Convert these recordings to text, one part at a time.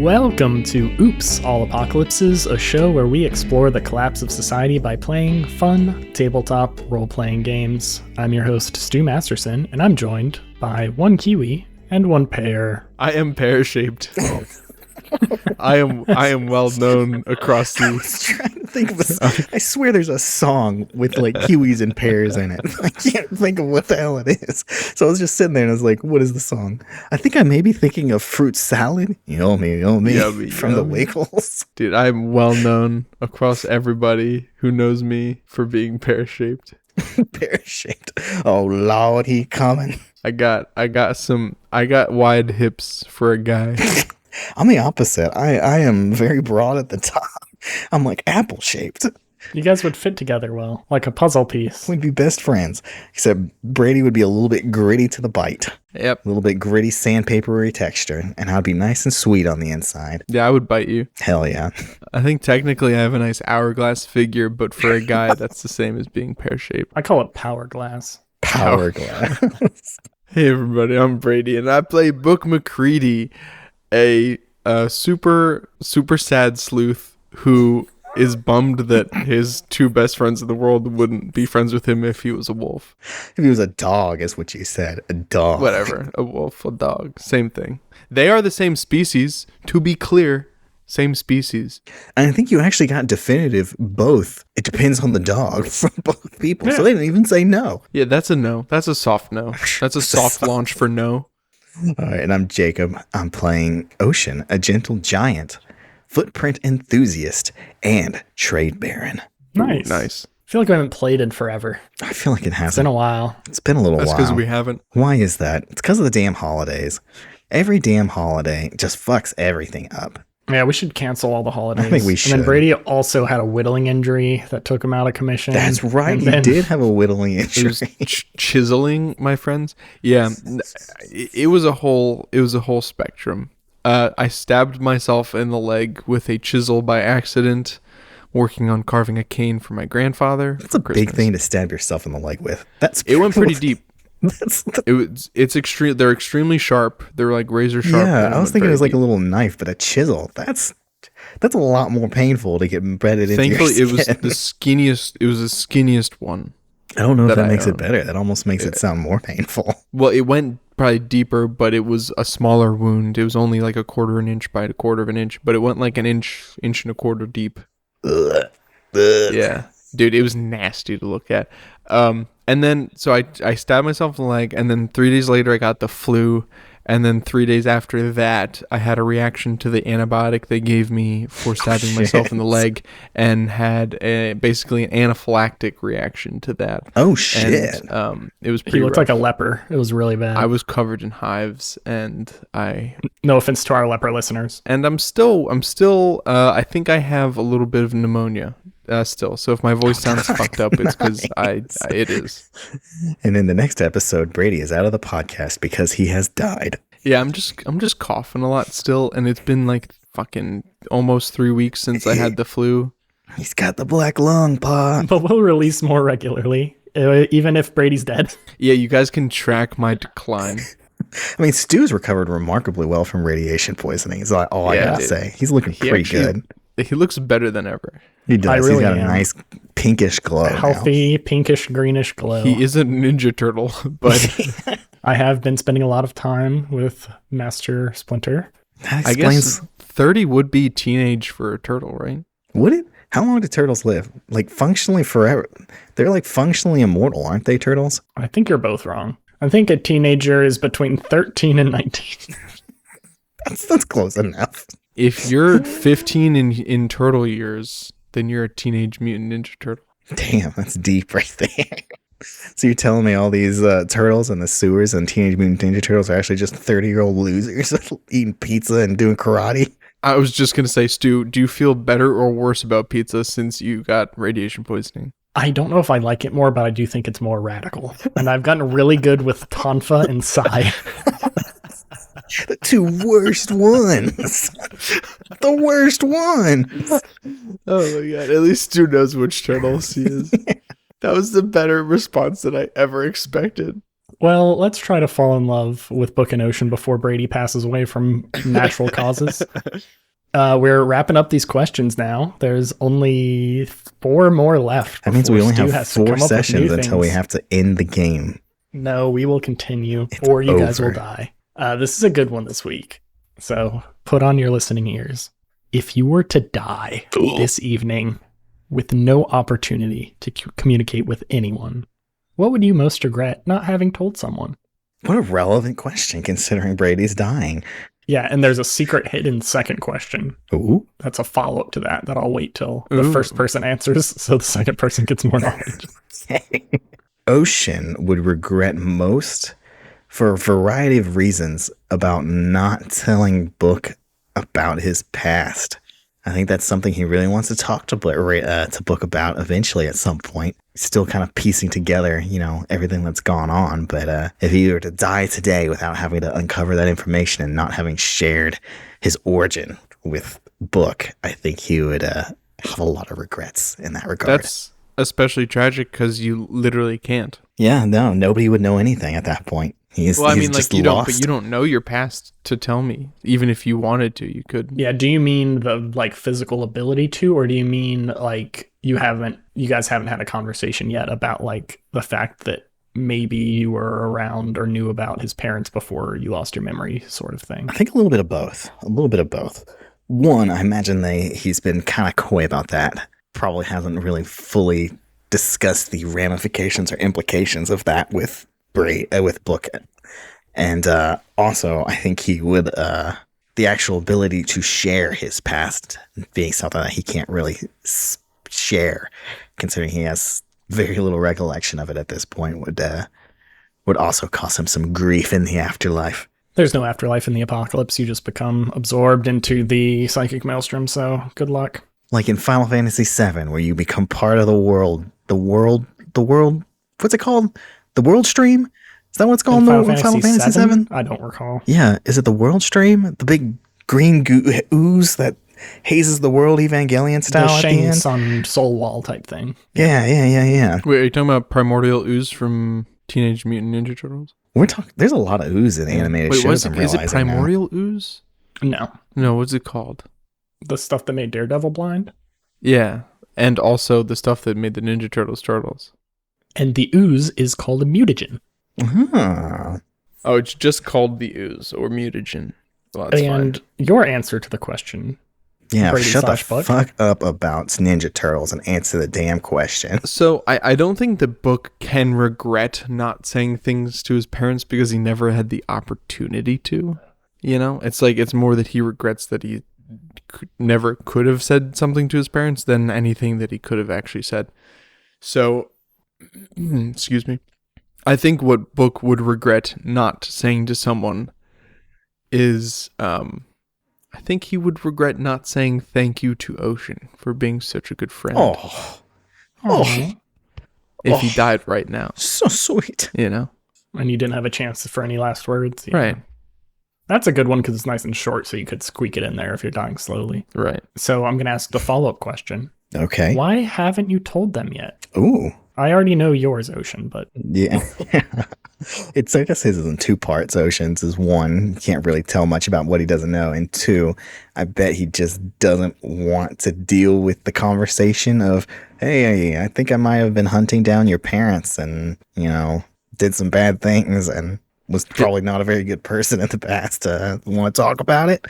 Welcome to Oops, All Apocalypses, a show where we explore the collapse of society by playing fun, tabletop, role-playing games. I'm your host, Stu Masterson, and I'm joined by one Kiwi and one pear. I am pear-shaped. I am well known across the... I was trying to think of I swear there's a song with like kiwis and pears in it. I can't think of what the hell it is. So I was just sitting there and I was like, what is the song? I think I may be thinking of Fruit Salad. Yummy, from the Wiggles. Dude, I'm well known across everybody who knows me for being pear-shaped. Pear-shaped. Oh Lord, he coming. I got wide hips for a guy. I'm the opposite. I am very broad at the top. I'm like apple-shaped. You guys would fit together well, like a puzzle piece. We'd be best friends. Except Brady would be a little bit gritty to the bite. Yep. A little bit gritty, sandpapery texture. And I'd be nice and sweet on the inside. Yeah, I would bite you. Hell yeah. I think technically I have a nice hourglass figure, but for a guy, that's the same as being pear-shaped. I call it Power Glass. Power Glass. Hey everybody, I'm Brady, and I play Book McCready, a super sad sleuth who is bummed that his two best friends in the world wouldn't be friends with him if he was a wolf. If he was a dog, is what you said. A dog. Whatever. A wolf, a dog. Same thing. They are the same species. To be clear, same species. And I think you actually got definitive both. It depends on the dog from both people. Yeah. So they didn't even say no. Yeah, that's a no. That's a soft no. That's a soft launch for no. All right, and I'm Jacob. I'm playing Ocean, a gentle giant, footprint enthusiast, and trade baron. Nice. Nice. I feel like I haven't played in forever. I feel like it It's hasn't. been a while. It's been a little That's while. because we haven't. Why is that? It's because of the damn holidays. Every damn holiday just fucks everything up. Yeah, we should cancel all the holidays. I think we And should. then Brady also had a whittling injury that took him out of commission. That's right. And He then- did have a whittling It injury. was chiseling, my friends. Yeah, it was a whole spectrum. I stabbed myself in the leg with a chisel by accident, working on carving a cane for my grandfather. That's a big thing to stab yourself in the leg with. It went pretty deep. That's It's extreme. They're extremely sharp. They're like razor sharp. yeah, and I was thinking it was like very a little knife, but a chisel. That's a lot more painful to get embedded into your Thankfully, it was skin. the skinniest. It was the skinniest one. I don't know if that makes I it better. That almost makes it sound more painful. Well, it went probably deeper, but it was a smaller wound. It was only like a quarter of an inch by a quarter of an inch, but it went like an inch and a quarter deep. Ugh. Ugh. Yeah, dude, it was nasty to look at. And then so I stabbed myself in the leg, and then 3 days later I got the flu, and then 3 days after that I had a reaction to the antibiotic they gave me for stabbing myself in the leg, and had basically an anaphylactic reaction to that. Oh shit! And, it was pretty He looked rough. like a leper. It was really bad. I was covered in hives, and No offense to our leper listeners. I'm still I think I have a little bit of pneumonia still. So if my voice sounds fucked up, it's because Nice. it is. And in the next episode, Brady is out of the podcast because he has died. Yeah, I'm just coughing a lot still, and it's been like fucking almost 3 weeks since I had the flu. He's got the black lung, pa. But we'll release more regularly, even if Brady's dead. Yeah, you guys can track my decline. I mean, Stu's recovered remarkably well from radiation poisoning. Is all I Yeah, gotta dude. say. He's looking He pretty actually- good. He looks better than ever. He does. I really He's got a am. nice pinkish glow. now. Healthy, pinkish, greenish glow. He is a Ninja Turtle, but I have been spending a lot of time with Master Splinter. That I explains. guess 30 would be teenage for a turtle, right? Would it? How long do turtles live? Like functionally forever. They're like functionally immortal, aren't they, turtles? I think you're both wrong. I think a teenager is between 13 and 19. That's close enough. If you're 15 in turtle years, then you're a teenage mutant ninja turtle. Damn, that's deep right there. So you're telling me all these turtles in the sewers and Teenage Mutant Ninja Turtles are actually just 30-year-old losers eating pizza and doing karate? I was just going to say, Stu, do you feel better or worse about pizza since you got radiation poisoning? I don't know if I like it more, but I do think it's more radical. And I've gotten really good with Tonfa and Sai. The two worst ones. The worst one. Oh my god, at least Stu knows which turtles he is. That was the better response that I ever expected. Well, let's try to fall in love with Book and Ocean before Brady passes away from natural causes. We're wrapping up these questions now. There's only 4 more left. That means we only Stu have has to 4 come up with sessions new until we things. have to end the game. No, we will continue, It's or you guys will over. die. This is a good one this week. So put on your listening ears. If you were to die this evening with no opportunity to communicate with anyone, what would you most regret not having told someone? What a relevant question, considering Brady's dying. Yeah, and there's a secret hidden second question. Ooh. That's a follow-up to that I'll wait till the Ooh. first person answers so the second person gets more knowledge. Ocean would regret most, for a variety of reasons, about not telling Book about his past. I think that's something he really wants to talk to Book about eventually at some point. Still kind of piecing together, everything that's gone on. But if he were to die today without having to uncover that information and not having shared his origin with Book, I think he would have a lot of regrets in that regard. That's especially tragic because you literally can't. Yeah, no, nobody would know anything at that point. He's just you lost. but you don't know your past to tell me. Even if you wanted to, you could. Yeah, do you mean the physical ability to, or do you mean you guys haven't had a conversation yet about the fact that maybe you were around or knew about his parents before you lost your memory, sort of thing? I think a little bit of both. One, I imagine he's been kind of coy about that. Probably hasn't really fully discussed the ramifications or implications of that with Book. And also, I think he would, the actual ability to share his past being something that he can't really share, considering he has very little recollection of it at this point, would also cause him some grief in the afterlife. There's no afterlife in the apocalypse. You just become absorbed into the psychic maelstrom, so good luck. Like in Final Fantasy VII, where you become part of the world, what's it called? The world stream? Is that what it's called in Final Fantasy VII? I don't recall. Yeah, is it the world stream? The big green ooze that hazes the world, Evangelion style The at the Shang end? Sun Soul Wall type thing. Yeah. Wait, are you talking about Primordial Ooze from Teenage Mutant Ninja Turtles? There's a lot of ooze in animated Wait, shows. is it Primordial Ooze? No. No, what's it called? The stuff that made Daredevil blind? Yeah, and also the stuff that made the Ninja Turtles turtles. And the ooze is called a mutagen. Huh. Oh, it's just called the Ooze or mutagen. Well, that's And fine. your answer to the question. Yeah, Brady shut the / Buck. fuck up about Ninja Turtles and answer the damn question. So I don't think the Book can regret not saying things to his parents because he never had the opportunity to. It's more that he regrets that he never could have said something to his parents than anything that he could have actually said. So, excuse me. I think what Book would regret not saying to someone is, I think he would regret not saying thank you to Ocean for being such a good friend. Oh, If he died right now, so sweet. And you didn't have a chance for any last words. Yeah. Right. That's a good one because it's nice and short, so you could squeak it in there if you're dying slowly. Right. So I'm going to ask the follow-up question. Okay. Why haven't you told them yet? Ooh. I already know yours, Ocean, but Yeah. I guess his is in 2 parts. Ocean's is 1, you can't really tell much about what he doesn't know. And 2, I bet he just doesn't want to deal with the conversation of, hey, I think I might have been hunting down your parents and, did some bad things and was probably not a very good person in the past to want to talk about it.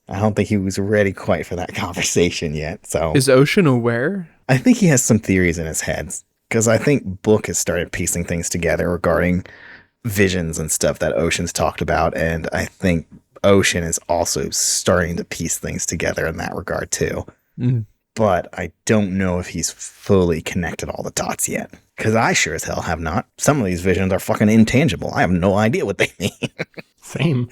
I don't think he was ready quite for that conversation yet. So Is Ocean aware? I think he has some theories in his head, because I think Book has started piecing things together regarding visions and stuff that Ocean's talked about, and I think Ocean is also starting to piece things together in that regard too. Mm. But I don't know if he's fully connected all the dots yet, because I sure as hell have not. Some of these visions are fucking intangible. I have no idea what they mean. same.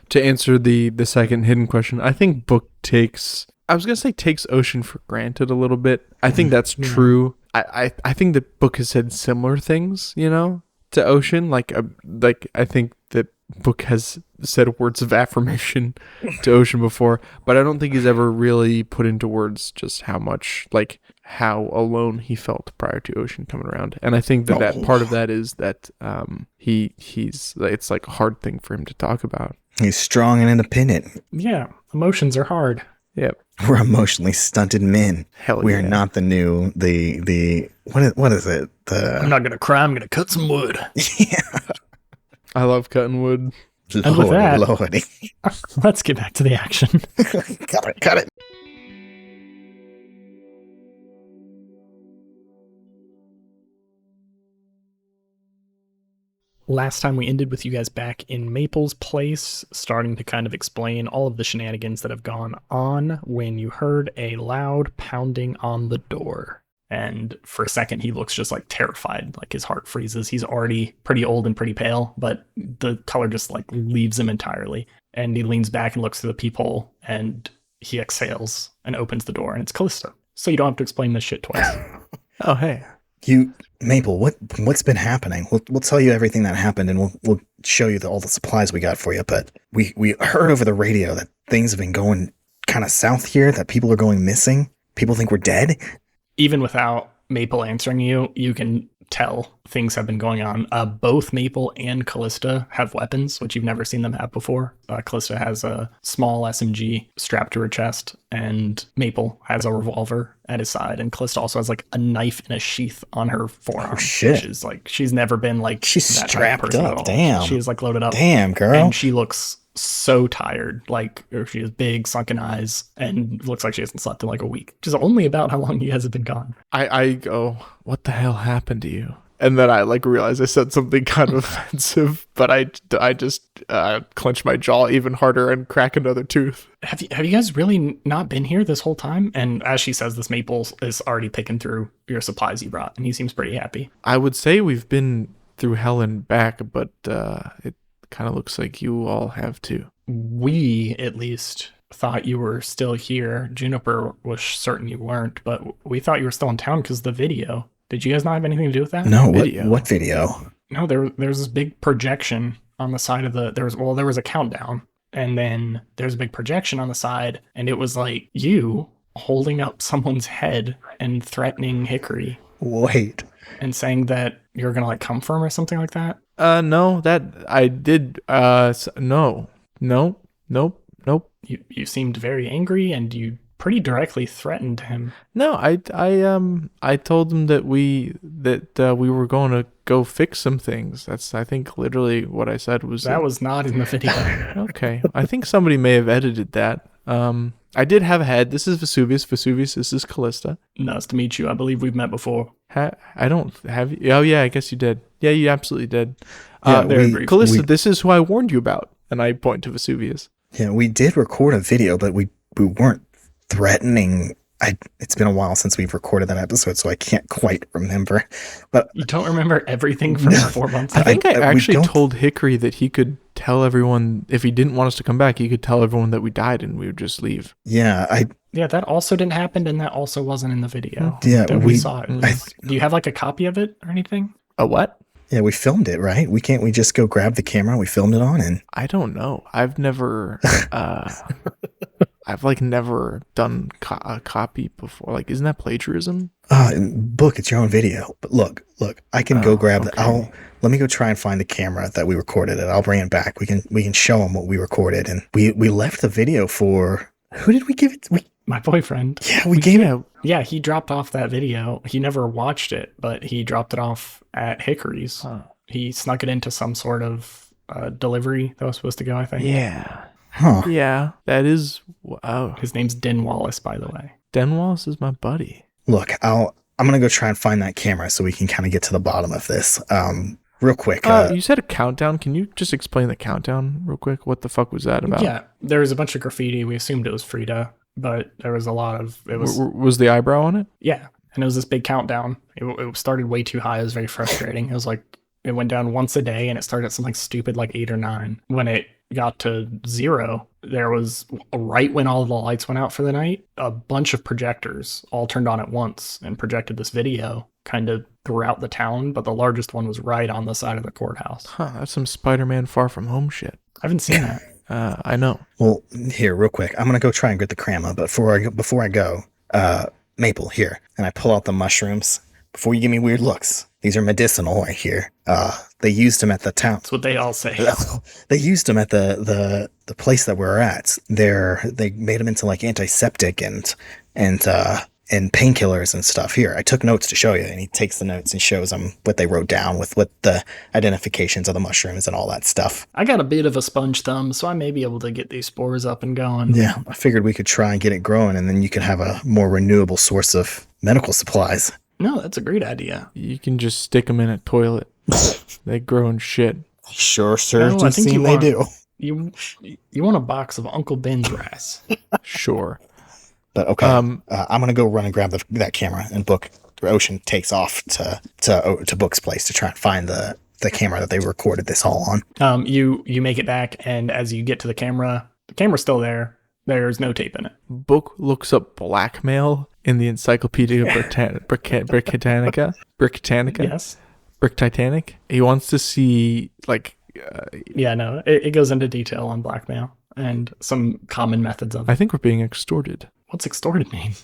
To answer the second hidden question, I think Book takes Ocean for granted a little bit. I think that's true. I think that Book has said similar things, to Ocean. I think that Book has said words of affirmation to Ocean before, but I don't think he's ever really put into words just how much, like, how alone he felt prior to Ocean coming around. And I think that part of that is that he's it's like a hard thing for him to talk about. He's strong and independent. Yeah, emotions are hard. Yep. We're emotionally stunted men. Hell we yeah. are not the what is it? I'm not gonna cry. I'm gonna cut some wood. Yeah. I love cutting wood. And with that, Lordy. Let's get back to the action. Cut it. Last time we ended with you guys back in Maple's place, starting to kind of explain all of the shenanigans that have gone on when you heard a loud pounding on the door. And for a second, he looks just like terrified, like his heart freezes. He's already pretty old and pretty pale, but the color just like leaves him entirely. And he leans back and looks through the peephole, and he exhales and opens the door, and it's Callista. So you don't have to explain this shit twice. Oh, hey. Maple, what's been happening? We'll tell you everything that happened, and we'll show you all the supplies we got for you. But we heard over the radio that things have been going kind of south here, that people are going missing. People think we're dead. Even without Maple answering you, you can tell things have been going on. Both Maple and Callista have weapons, which you've never seen them have before. Callista has a small SMG strapped to her chest, and Maple has a revolver at his side. And Callista also has like a knife in a sheath on her forearm. Oh, shit. Which is like, she's never been like She's that type of strapped person at up. all. Damn. She is like loaded up. Damn, girl. And she looks so tired, like she has big sunken eyes and looks like she hasn't slept in like a week, which is only about how long you guys have been gone. I go, what the hell happened to you? And then I like realize I said something kind of offensive, but I just clench my jaw even harder and crack another tooth. Have you guys really not been here this whole time? And as she says this, Maple is already picking through your supplies you brought, and he seems pretty happy. I would say we've been through hell and back, but it kind of looks like you all have too. We, at least, thought you were still here. Juniper was certain you weren't, but we thought you were still in town because of the video. Did you guys not have anything to do with that? No, video. What video? No, there's this big projection on the side of there was a countdown, and then there's a big projection on the side, and it was like you holding up someone's head and threatening Hickory. Wait. And saying that you're gonna like come for him or something like that? No, that I did. No. Nope. You seemed very angry, and you pretty directly threatened him. No, I told him that we were going to go fix some things. That's, I think, literally what I said was that was not in the video. Okay, I think somebody may have edited that. I did have a head. This is Vesuvius. This is Callista. Nice to meet you. I believe we've met before. I don't have you. Oh yeah, I guess you did. Yeah, you absolutely did. Callista, this is who I warned you about, and I point to Vesuvius. Yeah, we did record a video, but we weren't threatening. It's been a while since we've recorded that episode, so I can't quite remember. But you don't remember everything from 4 months I ago? think I actually told Hickory that he could tell everyone, if he didn't want us to come back, he could tell everyone that we died and we would just leave. Yeah, that also didn't happen, and that also wasn't in the video. Yeah, we saw it. Do you have like a copy of it or anything? A what? Yeah, we filmed it, right? Can't we just go grab the camera we filmed it on? And I don't know. I've never, I've never done a copy before. Like, isn't that plagiarism? Book, it's your own video. But look, I can go grab let me go try and find the camera that we recorded it. I'll bring it back. We can show them what we recorded, and we left the video for, who did we give it to? My boyfriend. Yeah, we gave it. Yeah, he dropped off that video. He never watched it, but he dropped it off at Hickory's. Huh. He snuck it into some sort of delivery that was supposed to go, I think. Yeah. Huh. Yeah, that is. Wow. His name's Den Wallace, by the way. Den Wallace is my buddy. Look, I'm gonna go try and find that camera so we can kind of get to the bottom of this. Real quick. You said a countdown. Can you just explain the countdown real quick? What the fuck was that about? Yeah, there was a bunch of graffiti. We assumed it was Frida, but there was a lot of it. Was the eyebrow on it? Yeah, and it was this big countdown. It started way too high. It was very frustrating. It was like it went down once a day, and it started at something stupid like 8 or 9. When it got to 0, there was, right when all the lights went out for the night, a bunch of projectors all turned on at once and projected this video kind of throughout the town, but the largest one was right on the side of the courthouse. Huh, that's some Spider-Man Far From Home shit. I haven't seen that. I know. Well, here, real quick. I'm going to go try and get the crema, but before I go, Maple, here. And I pull out the mushrooms. Before you give me weird looks, these are medicinal right here. They used them at the town. That's what they all say. They used them at the place that we're at. They made them into like antiseptic and painkillers and stuff. Here, I took notes to show you, and he takes the notes and shows them what they wrote down with what the identifications of the mushrooms and all that stuff. I got a bit of a sponge thumb, so I may be able to get these spores up and going. Yeah, I figured we could try and get it growing, and then you can have a more renewable source of medical supplies. No, that's a great idea. You can just stick them in a toilet. They grow in shit. Sure, I think they do. You want a box of Uncle Ben's rice. Sure. But okay, I'm gonna go run and grab that camera, and Ocean takes off to Book's place to try and find the camera that they recorded this all on. You make it back, and as you get to the camera's still there. There's no tape in it. Book looks up blackmail in the Encyclopedia Britannica. Yes. Brick Titanic. He wants to see, like... it goes into detail on blackmail and some common methods of it. I think we're being extorted. What's extorted mean?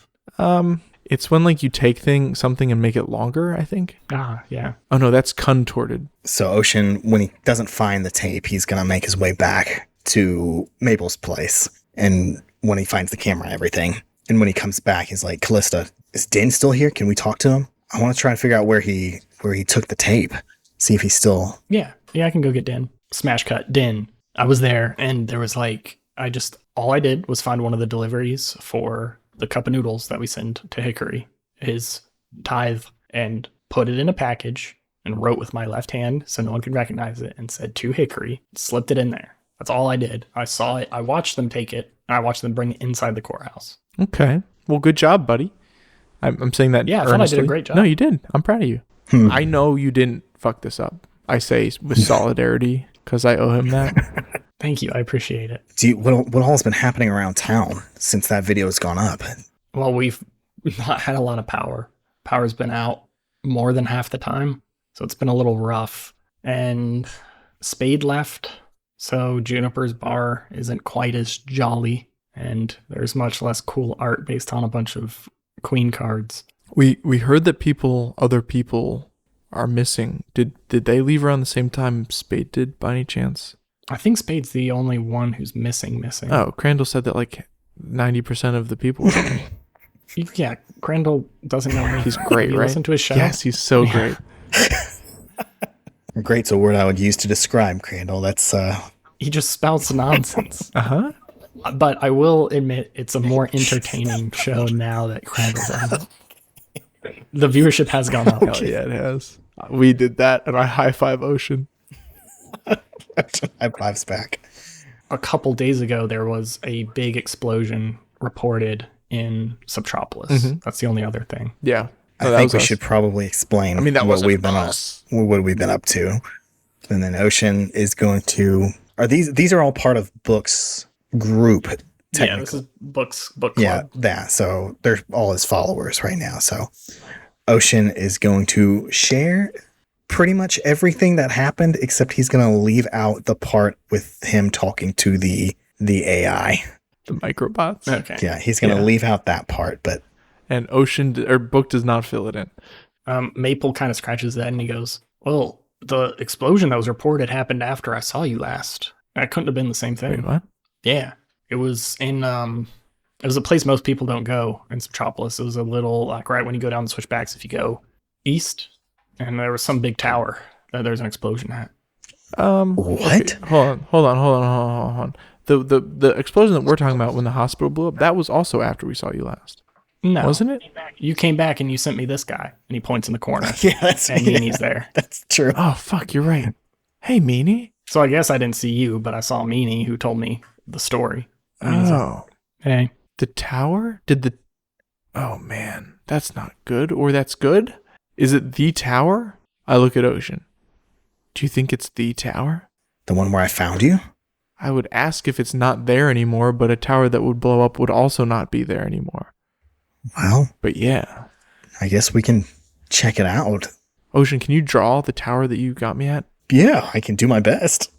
It's when, like, you take something and make it longer, I think. Ah, yeah. Oh, no, that's contorted. So Ocean, when he doesn't find the tape, he's gonna make his way back to Mabel's place. And when he finds the camera and everything, and when he comes back, he's like, Callista, is Din still here? Can we talk to him? I want to try and figure out where he took the tape. See if he's still... Yeah, I can go get Din. Smash cut. Din. I was there, and there was all I did was find one of the deliveries for the cup of noodles that we send to Hickory, his tithe, and put it in a package and wrote with my left hand so no one could recognize it and said to Hickory, slipped it in there. That's all I did. I saw it. I watched them take it. And I watched them bring it inside the courthouse. Okay. Well, good job, buddy. I'm saying that Yeah, I earnestly. thought I did a great job. No, you did. I'm proud of you. I know you didn't fuck this up. I say with solidarity because I owe him that. Thank you. I appreciate it. What all has been happening around town since that video has gone up? Well, we've not had a lot of power. Power's been out more than half the time. So it's been a little rough. And Spade left. So Juniper's bar isn't quite as jolly, and there's much less cool art based on a bunch of queen cards. We heard that other people are missing. Did they leave around the same time Spade did by any chance? I think Spade's the only one who's missing. Oh, Crandall said that like 90% of the people. Yeah, Crandall doesn't know me. He's great, right? Listen to his show. Yes, he's so great. Great's a word I would use to describe Crandall. That's He just spouts nonsense. Uh-huh. But I will admit it's a more entertaining show now that Crandall's on it. The viewership has gone up. Hell yeah, it has. We did that, and I high five Ocean. High fives back. A couple days ago, there was a big explosion reported in Subtropolis. Mm-hmm. That's the only other thing. Yeah. I think we should probably explain what we've been up to. And then Ocean is going to... These are all part of Book's group, technically. Yeah, this is Book's book club. Yeah, so they're all his followers right now. So Ocean is going to share pretty much everything that happened, except he's going to leave out the part with him talking to the AI. The microbots? Okay. Yeah, he's going to leave out that part, but... And Book does not fill it in. Maple kind of scratches that and he goes, well, the explosion that was reported happened after I saw you last. That couldn't have been the same thing. Wait, what? Yeah. It was in, it was a place most people don't go in Subtropolis. It was a little, like, right when you go down the switchbacks, if you go east, and there was some big tower that there's an explosion at. What? Okay. Hold on. The explosion that we're talking about when the hospital blew up, that was also after we saw you last. No. Wasn't it? You came back and you sent me this guy, and he points in the corner. Yeah, that's and Meanie's there. That's true. Oh, fuck, you're right. Hey, Meanie. So I guess I didn't see you, but I saw Meanie, who told me the story. Oh. Hey. The tower? Oh, man. That's not good. Or that's good? Is it the tower? I look at Ocean. Do you think it's the tower? The one where I found you? I would ask if it's not there anymore, but a tower that would blow up would also not be there anymore. Well, but yeah. I guess we can check it out. Ocean, can you draw the tower that you got me at? Yeah, I can do my best.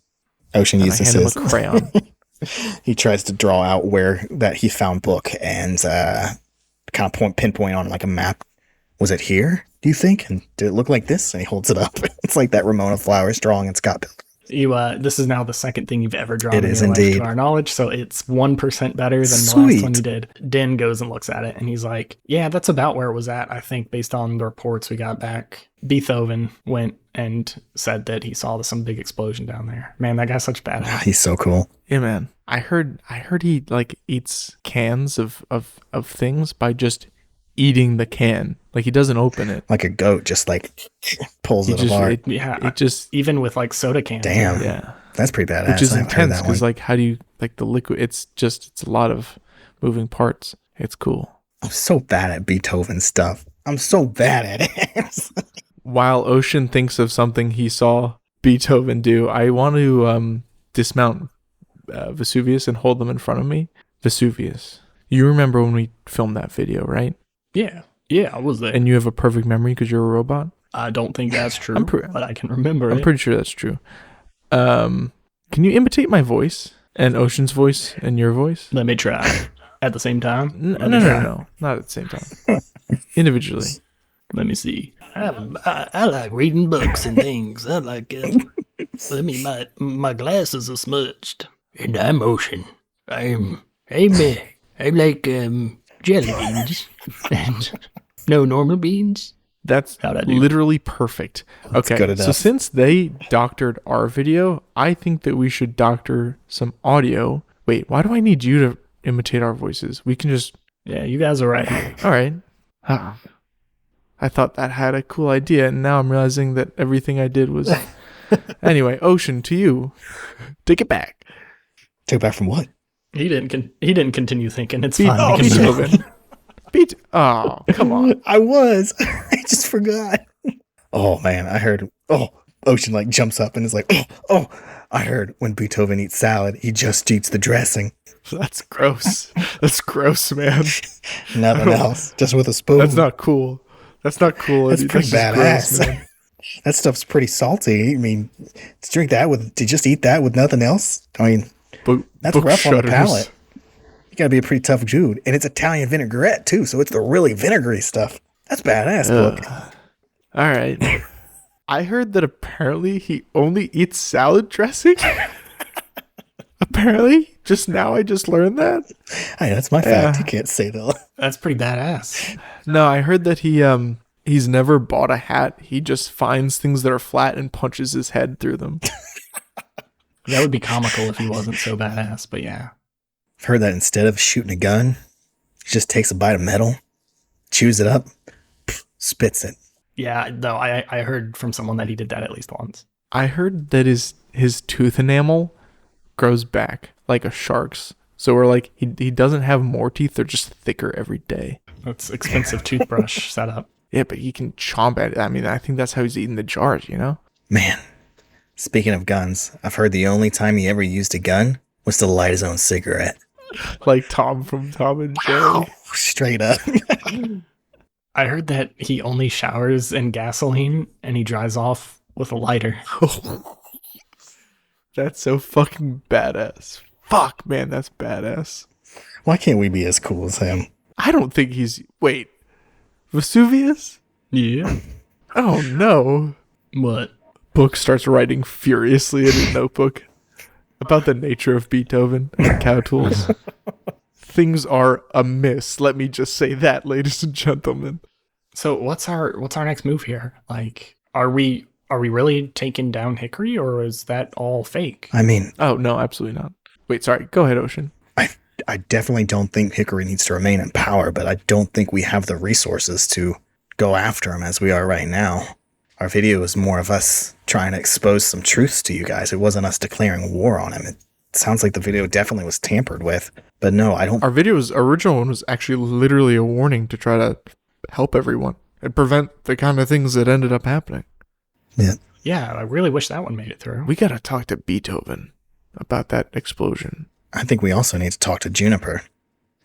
Ocean uses his a crayon. He tries to draw out where that he found book and kind of pinpoint on like a map. Was it here, do you think? And did it look like this? And he holds it up. It's like that Ramona Flowers drawing in Scott Pilgrim. This is now the second thing you've ever drawn. It is indeed, to our knowledge, so it's 1% better than the last one you did. Den goes and looks at it, and he's like, "Yeah, that's about where it was at. I think based on the reports we got back, Beethoven went and said that he saw some big explosion down there. Man, that guy's such a badass. He's so cool. Yeah, man. I heard he like eats cans of things by just eating the can. Like he doesn't open it. Like a goat, just like pulls it apart. It just even with like soda cans. Damn. Yeah. That's pretty badass. Which is intense because like how do you like the liquid? It's a lot of moving parts. It's cool. I'm so bad at Beethoven stuff. I'm so bad at it. While Ocean thinks of something he saw Beethoven do, I want to dismount Vesuvius and hold them in front of me. Vesuvius, you remember when we filmed that video, right? Yeah, I was there. And you have a perfect memory because you're a robot? I don't think that's true, but I can remember it. I'm pretty sure that's true. Can you imitate my voice and Ocean's voice and your voice? Let me try. At the same time? No. Not at the same time. Individually. Let me see. I like reading books and things. I like my glasses are smudged. And I'm Ocean. I'm like jelly beans. And no normal beans. That's literally perfect. Okay, so since they doctored our video, I think that we should doctor some audio. Wait, why do I need you to imitate our voices? We can just... Yeah, you guys are right. All right. I thought that had a cool idea, and now I'm realizing that everything I did was... Anyway, Ocean, to you. Take it back. Take it back from what? He didn't continue thinking. It's fine. Oh, come on. I just forgot. Oh, man, I heard... Ocean like jumps up and is like, I heard when Beethoven eats salad, he just eats the dressing. That's gross. That's gross, man. Nothing else. Just with a spoon. That's not cool. That's pretty badass. Gross, that stuff's pretty salty. I mean, to just eat that with nothing else? I mean, that's rough on the palate. You gotta be a pretty tough dude. And it's Italian vinaigrette, too, so it's the really vinegary stuff. That's badass, book. All right. I heard that apparently he only eats salad dressing. Apparently, just now I just learned that. Hey, that's my fact. You can't say that. That's pretty badass. No, I heard that he's never bought a hat. He just finds things that are flat and punches his head through them. That would be comical if he wasn't so badass, but yeah. I've heard that instead of shooting a gun, he just takes a bite of metal, chews it up, spits it. Yeah, though I heard from someone that he did that at least once. I heard that his tooth enamel grows back like a shark's. So we're like, he doesn't have more teeth, they're just thicker every day. That's expensive toothbrush setup. Yeah, but he can chomp at it. I mean, I think that's how he's eating the jars, you know? Man, speaking of guns, I've heard the only time he ever used a gun was to light his own cigarette. Like Tom from Tom and Jerry. Straight up. I heard that he only showers in gasoline and he drives off with a lighter. That's so fucking badass. Fuck, man, that's badass. Why can't we be as cool as him? I don't think he's... Wait. Vesuvius? Yeah. Oh, no. What? Book starts writing furiously in his notebook about the nature of Beethoven and cow tools. Things are amiss. Let me just say that, ladies and gentlemen. So what's our next move here? Like, are we really taking down Hickory, or is that all fake? I mean... Oh, no, absolutely not. Wait, sorry. Go ahead, Ocean. I definitely don't think Hickory needs to remain in power, but I don't think we have the resources to go after him as we are right now. Our video is more of us trying to expose some truths to you guys. It wasn't us declaring war on him. It sounds like the video definitely was tampered with. But no, I don't... Our original one was actually literally a warning to try to help everyone and prevent the kind of things that ended up happening. Yeah. Yeah, I really wish that one made it through. We gotta talk to Beethoven. about that explosion. I think we also need to talk to Juniper.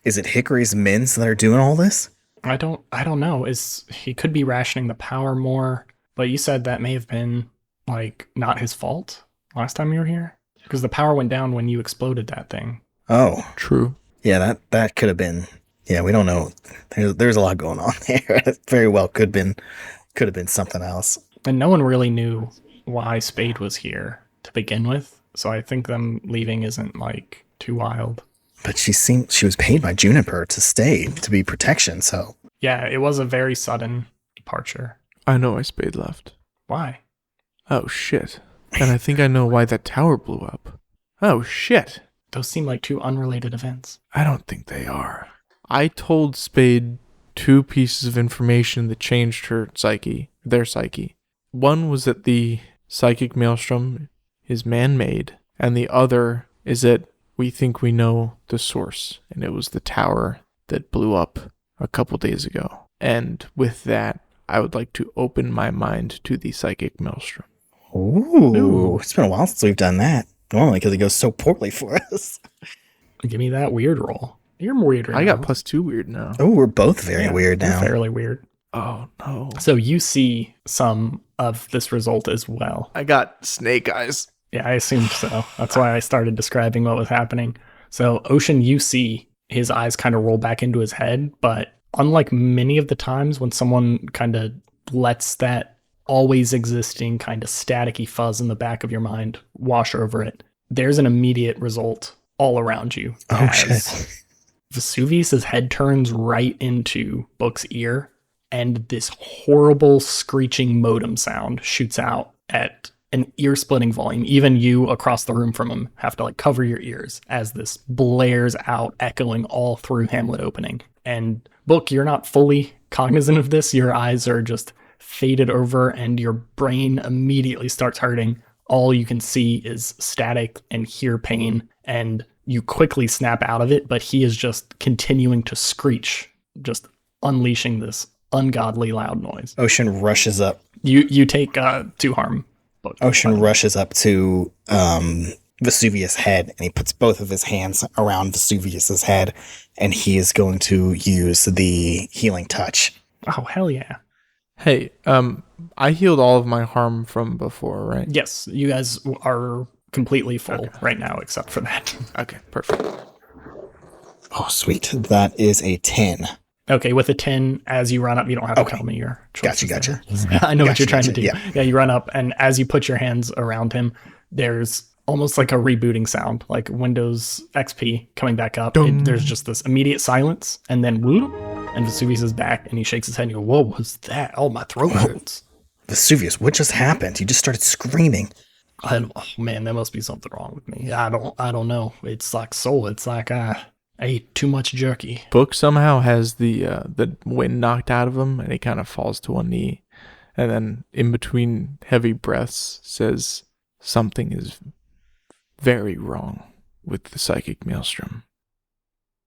Is it Hickory's mins that are doing all this? I don't know. He could be rationing the power more, but you said that may have been like not his fault last time you were here because the power went down when you exploded that thing. Oh, True. yeah, that could have been. Yeah, we don't know. There's a lot going on there. It very well could have been something else. And no one really knew why Spade was here to begin with, so I think them leaving isn't like too wild. But she was paid by Juniper to stay, to be protection, so. Yeah, it was a very sudden departure. I know why Spade left. Why? Oh, shit. And I think I know why that tower blew up. Oh, shit. Those seem like two unrelated events. I don't think they are. I told Spade 2 pieces of information that changed their psyche. One was that the psychic maelstrom is man-made, and the other is that we think we know the source, and it was the tower that blew up a couple days ago. And with that, I would like to open my mind to the psychic maelstrom. Ooh, it's been a while since we've done that. Normally, because it goes so poorly for us. Give me that weird roll. You're weird right I now. got +2 weird now. Oh, we're both very weird now. Fairly weird. Oh, no. So you see some of this result as well. I got snake eyes. Yeah, I assumed so. That's why I started describing what was happening. So Ocean, you see his eyes kind of roll back into his head, but unlike many of the times when someone kind of lets that always existing kind of staticky fuzz in the back of your mind wash over it, there's an immediate result all around you. Oh, shit. Vesuvius's head turns right into Book's ear, and this horrible screeching modem sound shoots out at an ear-splitting volume. Even you across the room from him have to like cover your ears as this blares out, echoing all through Hamlet Opening. And Book, you're not fully cognizant of this. Your eyes are just faded over and your brain immediately starts hurting. All you can see is static and hear pain, and you quickly snap out of it, but he is just continuing to screech, just unleashing this ungodly loud noise. Ocean rushes up. You take 2 harm. Book. Ocean rushes up to Vesuvius' head, and he puts both of his hands around Vesuvius's head, and he is going to use the healing touch. Oh, hell yeah. Hey, I healed all of my harm from before, right? Yes, you guys are completely full right now, except for that. Okay, perfect. Oh, sweet. That is a 10. Okay, with a 10, as you run up, you don't have to tell me your choices. Gotcha. I know what you're trying to do. Yeah, you run up, and as you put your hands around him, there's almost like a rebooting sound, like Windows XP coming back up. There's just this immediate silence, and then whoop, and Vesuvius is back, and he shakes his head, and you go, whoa, what was that? Oh, my throat hurts. Vesuvius, what just happened? You just started screaming. Oh, man, there must be something wrong with me. I don't know. It's like soul. It's like I ate too much jerky. Book somehow has the wind knocked out of him, and he kind of falls to one knee, and then in between heavy breaths says, "Something is very wrong with the psychic maelstrom."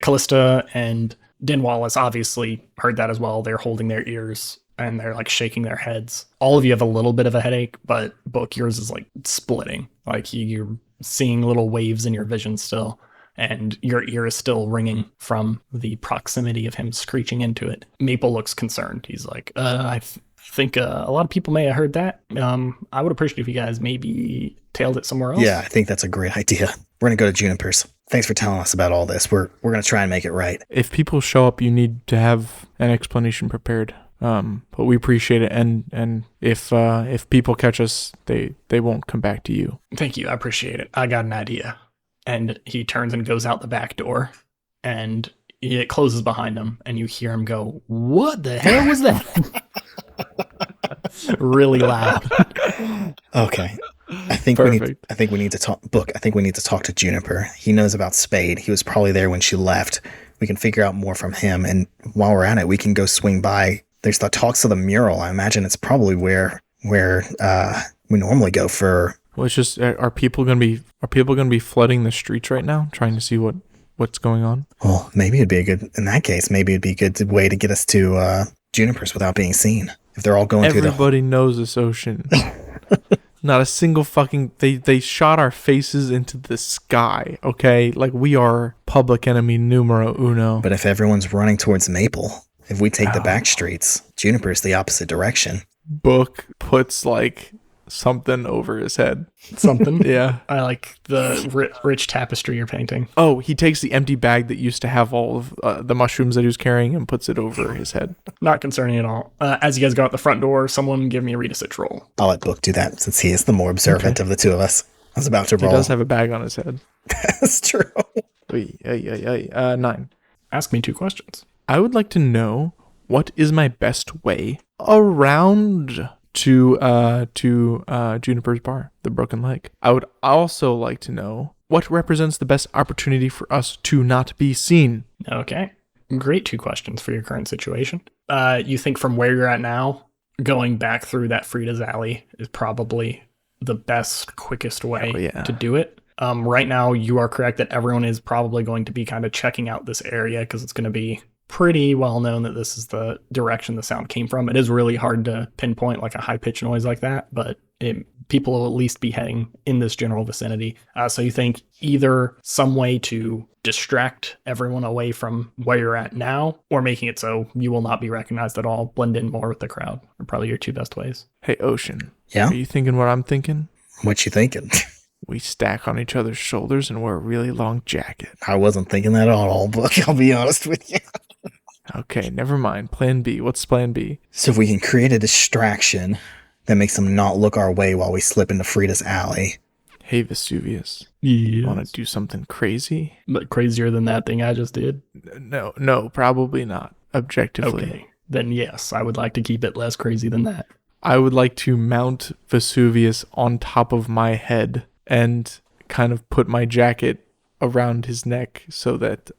Callista and Din Wallace obviously heard that as well. They're holding their ears and they're like shaking their heads. All of you have a little bit of a headache, but Book, yours is like splitting. Like you're seeing little waves in your vision still, and your ear is still ringing from the proximity of him screeching into it. Maple looks concerned. He's like, I think a lot of people may have heard that. I would appreciate if you guys maybe tailed it somewhere else. Yeah, I think that's a great idea. We're going to go to Juniper's. Thanks for telling us about all this. We're going to try and make it right. If people show up, you need to have an explanation prepared. But we appreciate it, and if people catch us, they won't come back to you. Thank you, I appreciate it. I got an idea. And he turns and goes out the back door, and it closes behind him, and you hear him go, "What the hell was that?" Really loud. Okay. I think we need to talk. Book. I think we need to talk to Juniper. He knows about Spade. He was probably there when she left. We can figure out more from him, and while we're at it, we can go swing by. There's the talks of the mural. I imagine it's probably where we normally go for. Well, it's just are people gonna be flooding the streets right now, trying to see what's going on? Well, maybe it'd be a good way to get us to Juniper's without being seen. If they're all going through everybody knows this Ocean. Not a single fucking... They shot our faces into the sky, okay? Like, we are public enemy numero uno. But if everyone's running towards Maple, if we take the back streets, Juniper's the opposite direction. Book puts, like, something over his head. Something? Yeah. I like the rich tapestry you're painting. Oh, he takes the empty bag that used to have all of the mushrooms that he was carrying and puts it over his head. Not concerning at all. As you guys go out the front door, someone give me a read a sit roll. I'll let Book do that since he is the more observant of the two of us. I was about to roll. He does have a bag on his head. That's true. 9. Ask me 2 questions. I would like to know what is my best way around to Juniper's bar, the Broken Leg. I would also like to know what represents the best opportunity for us to not be seen. Okay. Great 2 questions for your current situation. You think from where you're at now, going back through that Frida's Alley is probably the best, quickest way to do it. Right now, you are correct that everyone is probably going to be kind of checking out this area because it's going to be pretty well known that this is the direction the sound came from. It is really hard to pinpoint like a high-pitched noise like that, but people will at least be heading in this general vicinity. So you think either some way to distract everyone away from where you're at now, or making it so you will not be recognized at all, blend in more with the crowd, are probably your 2 best ways. Hey, Ocean. Yeah? Are you thinking what I'm thinking? What you thinking? We stack on each other's shoulders and wear a really long jacket. I wasn't thinking that at all, Book. I'll be honest with you. Okay, never mind. Plan B. What's plan B? So if we can create a distraction that makes them not look our way while we slip into Frida's Alley. Hey, Vesuvius. Yes. Want to do something crazy? But crazier than that thing I just did? No, probably not. Objectively. Okay. Then yes, I would like to keep it less crazy than that. I would like to mount Vesuvius on top of my head and kind of put my jacket around his neck so that,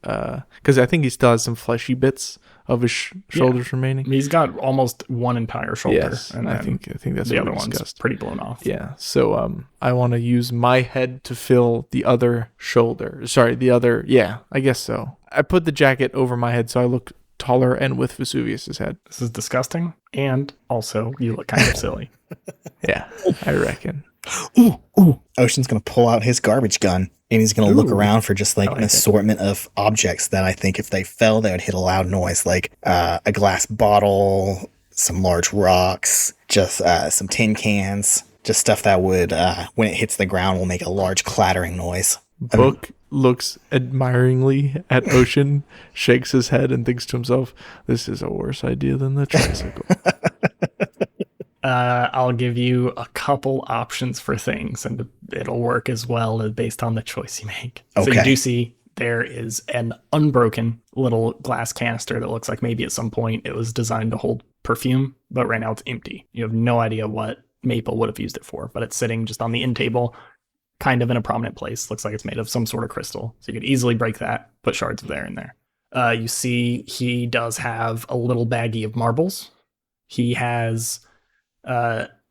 because I think he still has some fleshy bits of his shoulders remaining. He's got almost one entire shoulder. Yes, and I think that's the what other we discussed. one's pretty blown off. Yeah, so I want to use my head to fill the other shoulder. Sorry, the other. Yeah, I guess so. I put the jacket over my head so I look taller and with Vesuvius's head. This is disgusting, and also you look kind of silly. Yeah, I reckon. Ooh. Ocean's going to pull out his garbage gun, and he's going to look around for just like an assortment of objects that I think if they fell, they would hit a loud noise, like a glass bottle, some large rocks, just some tin cans, just stuff that would, when it hits the ground, will make a large clattering noise. Book looks admiringly at Ocean, shakes his head, and thinks to himself, this is a worse idea than the tricycle. I'll give you a couple options for things, and it'll work as well based on the choice you make. Okay. So you do see there is an unbroken little glass canister that looks like maybe at some point it was designed to hold perfume, but right now it's empty. You have no idea what Maple would have used it for, but it's sitting just on the end table, kind of in a prominent place. Looks like it's made of some sort of crystal. So you could easily break that, put shards of there in there. You see he does have a little baggie of marbles. He has...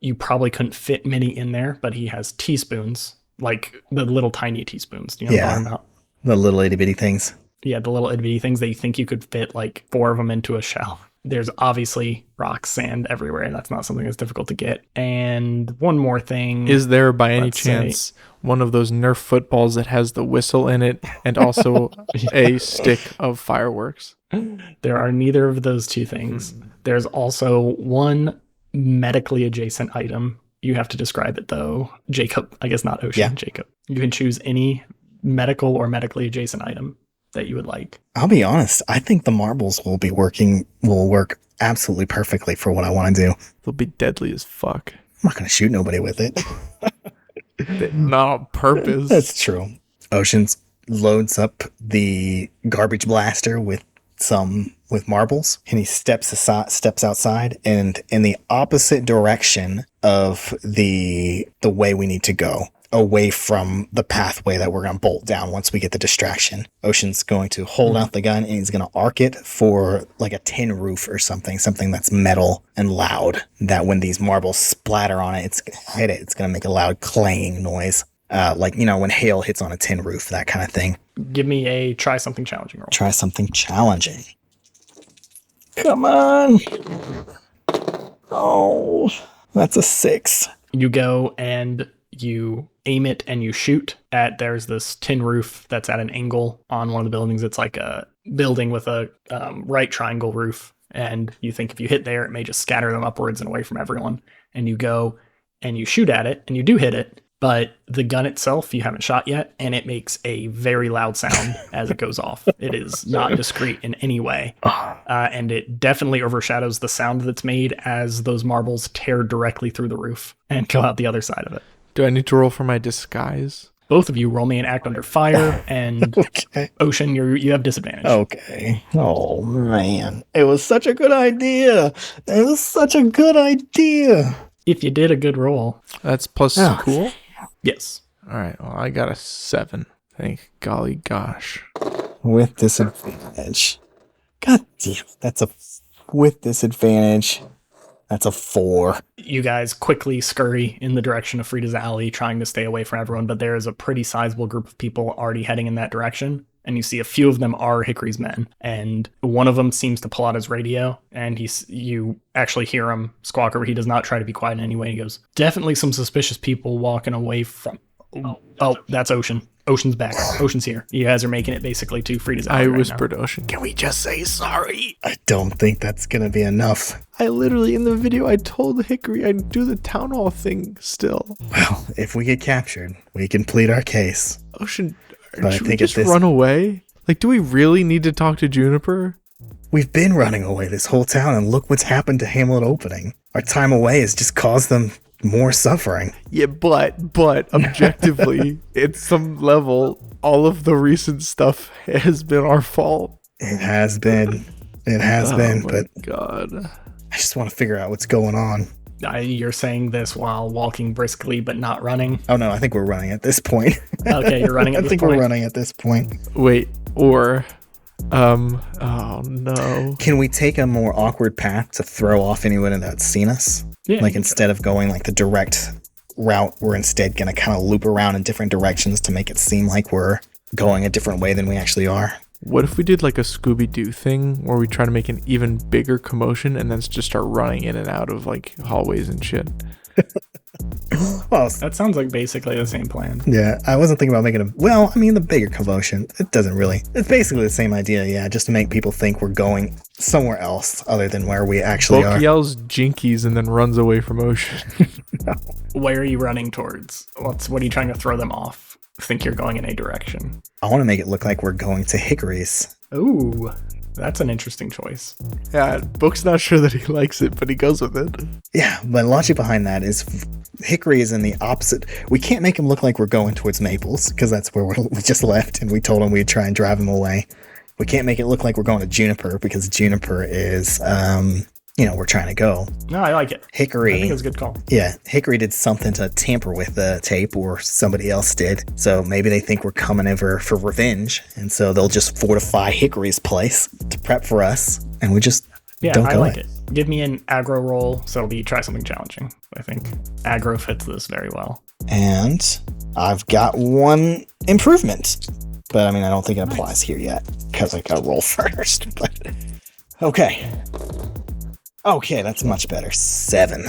you probably couldn't fit many in there, but he has teaspoons, like the little tiny teaspoons. Do you know what I'm talking about? The little itty bitty things. Yeah, the little itty bitty things that you think you could fit like 4 of them into a shell. There's obviously rocks, sand everywhere. That's not something that's difficult to get. And one more thing. Is there by any chance one of those Nerf footballs that has the whistle in it and also a stick of fireworks? There are neither of those 2 things. There's also one medically adjacent item. You have to describe it though. Jacob, I guess not Ocean, yeah. Jacob. You can choose any medical or medically adjacent item that you would like. I'll be honest, I think the marbles will work absolutely perfectly for what I want to do. They'll be deadly as fuck. I'm not going to shoot nobody with it. Not on purpose. That's true. Oceans loads up the garbage blaster with marbles, and he steps outside and in the opposite direction of the way we need to go, away from the pathway that we're going to bolt down once we get the distraction. Ocean's going to hold out the gun, and he's going to arc it for like a tin roof or something that's metal and loud, that when these marbles splatter on it, it's going to hit it. It's going to make a loud clanging noise. Like, when hail hits on a tin roof, that kind of thing. Give me a try something challenging roll. Try something challenging. Come on. Oh, that's a 6. You go and you aim it and you shoot at, there's this tin roof that's at an angle on one of the buildings. It's like a building with a right triangle roof. And you think if you hit there, it may just scatter them upwards and away from everyone. And you go and you shoot at it and you do hit it. But the gun itself, you haven't shot yet, and it makes a very loud sound as it goes off. It is not discreet in any way. And it definitely overshadows the sound that's made as those marbles tear directly through the roof and go out the other side of it. Do I need to roll for my disguise? Both of you roll me an act under fire, and Okay. Ocean, you have disadvantage. Okay. Oh, man. It was such a good idea. It was such a good idea. If you did a good roll. That's plus cool? Yes. All right. Well, I got a 7. Thank golly gosh. With disadvantage. God damn. With disadvantage. That's a 4. You guys quickly scurry in the direction of Frida's alley, trying to stay away from everyone, but there is a pretty sizable group of people already heading in that direction. And you see a few of them are Hickory's men. And one of them seems to pull out his radio, and you actually hear him squawk over. He does not try to be quiet in any way. He goes, definitely some suspicious people walking away from... Oh, that's Ocean. Ocean's back. Ocean's here. You guys are making it basically to Frida's alley. I right whispered now. Ocean, can we just say sorry? I don't think that's going to be enough. I literally, in the video, I told Hickory I'd do the town hall thing still. Well, if we get captured, we can plead our case. Ocean, But should we just run away? Like, do we really need to talk to Juniper? We've been running away this whole town, and look what's happened to Hamlet Opening. Our time away has just caused them more suffering. Yeah, but objectively, at some level, all of the recent stuff has been our fault. It has been. But God. I just want to figure out what's going on. You're saying this while walking briskly but not running. Oh no, I think we're running at this point. Okay, you're running at this point. I think we're running at this point. Wait, or oh no. Can we take a more awkward path to throw off anyone that's seen us? Yeah, like instead of going like the direct route, we're instead going to kind of loop around in different directions to make it seem like we're going a different way than we actually are. What if we did like a Scooby-Doo thing where we try to make an even bigger commotion and then just start running in and out of like hallways and shit? Well, that sounds like basically the same plan. Yeah, I wasn't thinking about making the bigger commotion. It's basically the same idea, yeah, just to make people think we're going somewhere else other than where we actually are. Yells Jinkies and then runs away from Ocean. No. Where are you running towards? What are you trying to throw them off? Think you're going in a direction. I want to make it look like we're going to Hickory's. Ooh, that's an interesting choice. Yeah, Book's not sure that he likes it, but he goes with it. Yeah, but logic behind that is Hickory is in the opposite. We can't make him look like we're going towards Maples because that's where we just left, and we told him we'd try and drive him away. We can't make it look like we're going to Juniper because Juniper is, we're trying to go. No, I like it. Hickory. I think it was a good call. Yeah, Hickory did something to tamper with the tape, or somebody else did. So maybe they think we're coming over for revenge, and so they'll just fortify Hickory's place to prep for us, and we just don't go. I like it. Give me an aggro roll, so it'll be try something challenging. I think aggro fits this very well. And I've got one improvement, but I mean, I don't think it applies here yet because I got to roll first. But okay, that's much better. 7.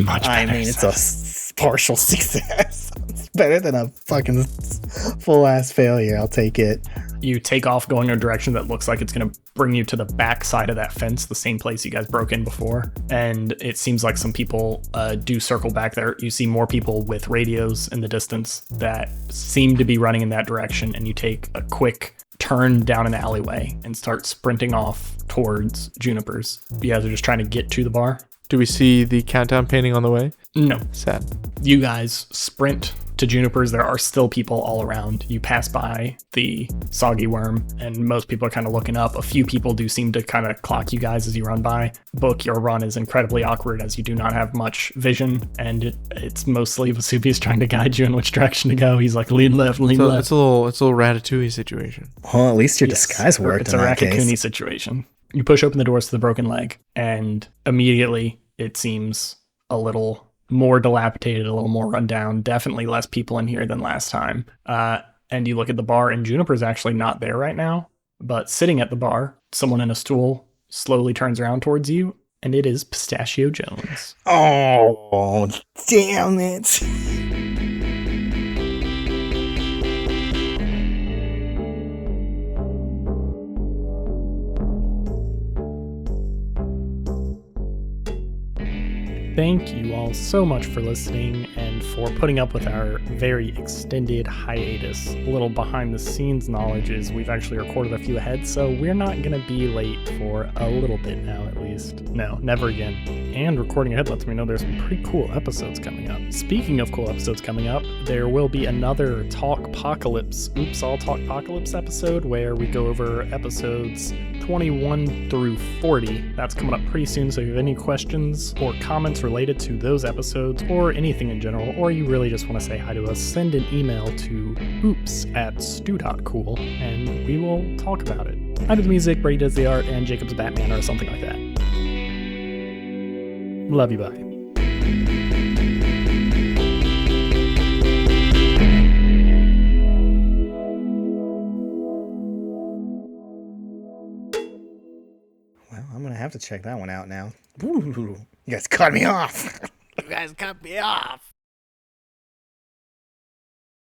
Much better. I mean, it's a partial success. It's better than a fucking full-ass failure. I'll take it. You take off going in a direction that looks like it's going to bring you to the back side of that fence, the same place you guys broke in before. And it seems like some people do circle back there. You see more people with radios in the distance that seem to be running in that direction. And you take a quick turn down an alleyway and start sprinting off towards Juniper's. You guys are just trying to get to the bar. Do we see the countdown painting on the way? No. Sad. You guys sprint to Juniper's. There are still people all around. You pass by the soggy worm, and most people are kind of looking up. A few people do seem to kind of clock you guys as you run by. Book, your run is incredibly awkward as you do not have much vision, and it's mostly Vesuvius trying to guide you in which direction to go. He's like, lean left, lean left. It's a little Ratatouille situation. Well, at least your disguise worked. It's a Ratatouille situation. You push open the doors to the broken leg, and immediately it seems a little more dilapidated, a little more rundown, definitely less people in here than last time. And you look at the bar, and Juniper's actually not there right now, but sitting at the bar, someone in a stool slowly turns around towards you, And it is Pistachio Jones. Oh, damn it. Thank you all so much for listening and for putting up with our very extended hiatus. A little behind the scenes knowledge is we've actually recorded a few ahead, so we're not going to be late for a little bit now at least. No, never again. And recording ahead lets me know there's some pretty cool episodes coming up. Speaking of cool episodes coming up, there will be another Talkpocalypse, Oops All Talkpocalypse episode where we go over episodes 21 through 40. That's coming up pretty soon, so if you have any questions or comments related to those episodes or anything in general, or you really just want to say hi to us, send an email to oops@stu.cool and we will talk about it. I do the music, Brady does the art, and Jacob's Batman or something like that. Love you, bye. Well, I'm going to have to check that one out now. Ooh, you guys cut me off. You guys cut me off.